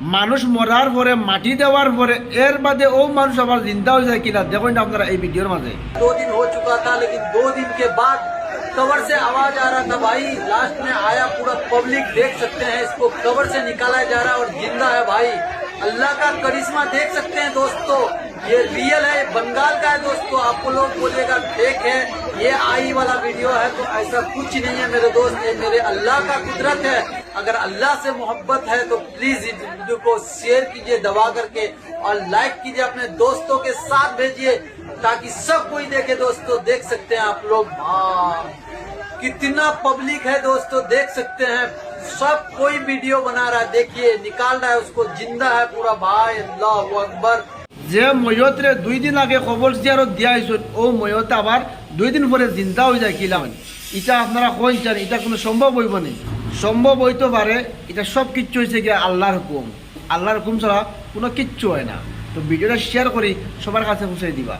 মানুষ মরার পরে মাটি দেওয়ার পরে এর বাদে ও মানুষ আবার জিন্দা হয়ে যায় কিনা দেখুন আপনারা এই ভিডিওর মাঝে। 2 दिन हो चुका था लेकिन 2 दिन के बाद कबर से आवाज आ रहा था भाई, लास्ट में आया, पूरा पब्लिक देख सकते हैं इसको कबर से निकाला जा रहा है और जिंदा है भाई। अल्लाह का करिश्मा देख सकते हैं दोस्तों, ये रियल है, बंगाल का है दोस्तों। आपको लोग बोलेगा फेक है, ये आई वाला वीडियो है, तो ऐसा कुछ नहीं है मेरे दोस्त, ये मेरे अल्लाह का कुदरत है। अगर अल्लाह से मोहब्बत है तो प्लीज इस वीडियो को शेयर कीजिए दबा करके और लाइक कीजिए, अपने दोस्तों के साथ भेजिए ताकि सब कोई देखे दोस्तों। देख सकते हैं आप लोग, हाँ कितना पब्लिक है दोस्तों, देख सकते हैं सब कोई वीडियो बना रहा है, देखिए निकाल रहा है उसको, जिंदा है पूरा भाई। अल्लाह अकबर। যে ময়তরে 2 দিন আগে খবর জিয়ারত দিয়া হয়েছিল ও ময়ত আবার 2 দিন পরে জিন্দা হয়ে যায় কিলাম, এটা আপনারা কইছেন এটা কোনো সম্ভব হইব না? সম্ভব হইতে পারে, এটা সব কিচ্ছু হয়েছে গিয়ে আল্লাহর হুকুম। আল্লাহর হুকুম ছাড়া কোনো কিচ্ছু হয় না। তো ভিডিওটা শেয়ার করি সবার কাছে পৌঁছে দিবা।